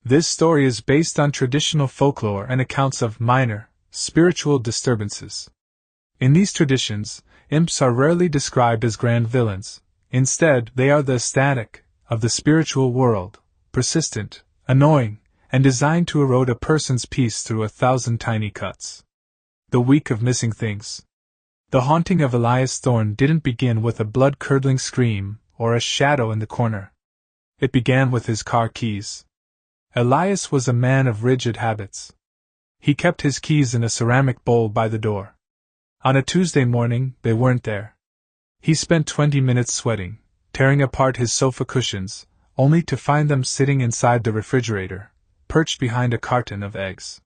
This story is based on traditional folklore and accounts of minor, spiritual disturbances. In these traditions, imps are rarely described as grand villains. Instead, they are the static of the spiritual world, persistent, annoying, and designed to erode a person's peace through 1,000 tiny cuts. The week of missing things. The haunting of Elias Thorne didn't begin with a blood-curdling scream or a shadow in the corner. It began with his car keys. Elias was a man of rigid habits. He kept his keys in a ceramic bowl by the door. On a Tuesday morning, they weren't there. He spent 20 minutes sweating, tearing apart his sofa cushions, only to find them sitting inside the refrigerator, perched behind a carton of eggs.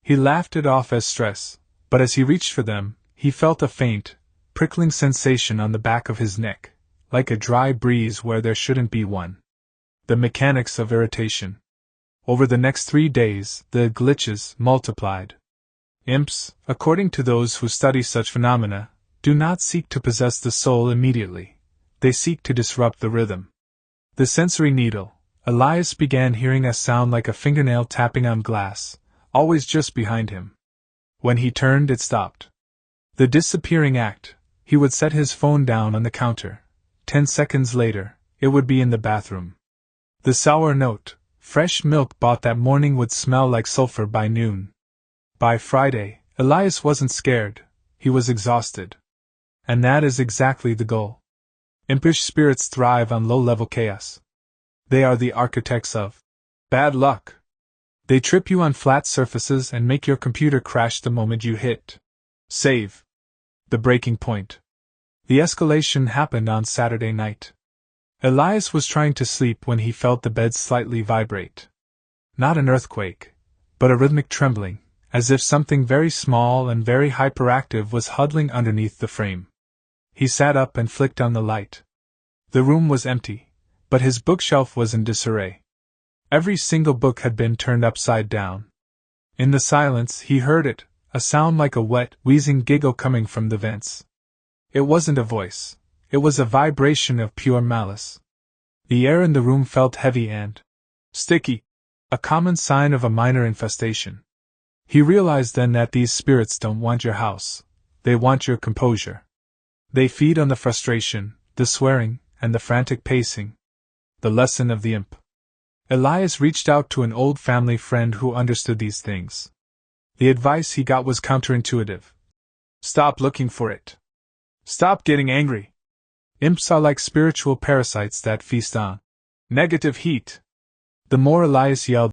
He laughed it off as stress, but as he reached for them, he felt a faint, prickling sensation on the back of his neck, like a dry breeze where there shouldn't be one. The mechanics of irritation. Over the next 3 days, the glitches multiplied. Imps, according to those who study such phenomena, do not seek to possess the soul immediately. They seek to disrupt the rhythm. The sensory needle. Elias began hearing a sound like a fingernail tapping on glass, always just behind him. When he turned, it stopped. The disappearing act. He would set his phone down on the counter. 10 seconds later, it would be in the bathroom. The sour note. Fresh milk bought that morning would smell like sulfur by noon. By Friday, Elias wasn't scared, he was exhausted. And that is exactly the goal. Impish spirits thrive on low-level chaos. They are the architects of bad luck. They trip you on flat surfaces and make your computer crash the moment you hit save. The breaking point. The escalation happened on Saturday night. Elias was trying to sleep when he felt the bed slightly vibrate. Not an earthquake, but a rhythmic trembling, as if something very small and very hyperactive was huddling underneath the frame. He sat up and flicked on the light. The room was empty, but his bookshelf was in disarray. Every single book had been turned upside down. In the silence, he heard it, a sound like a wet, wheezing giggle coming from the vents. It wasn't a voice. It was a vibration of pure malice. The air in the room felt heavy and sticky, a common sign of a minor infestation. He realized then that these spirits don't want your house, they want your composure. They feed on the frustration, the swearing, and the frantic pacing. The lesson of the imp. Elias reached out to an old family friend who understood these things. The advice he got was counterintuitive. Stop looking for it. Stop getting angry. Imps are like spiritual parasites that feast on negative heat. The more Elias yelled,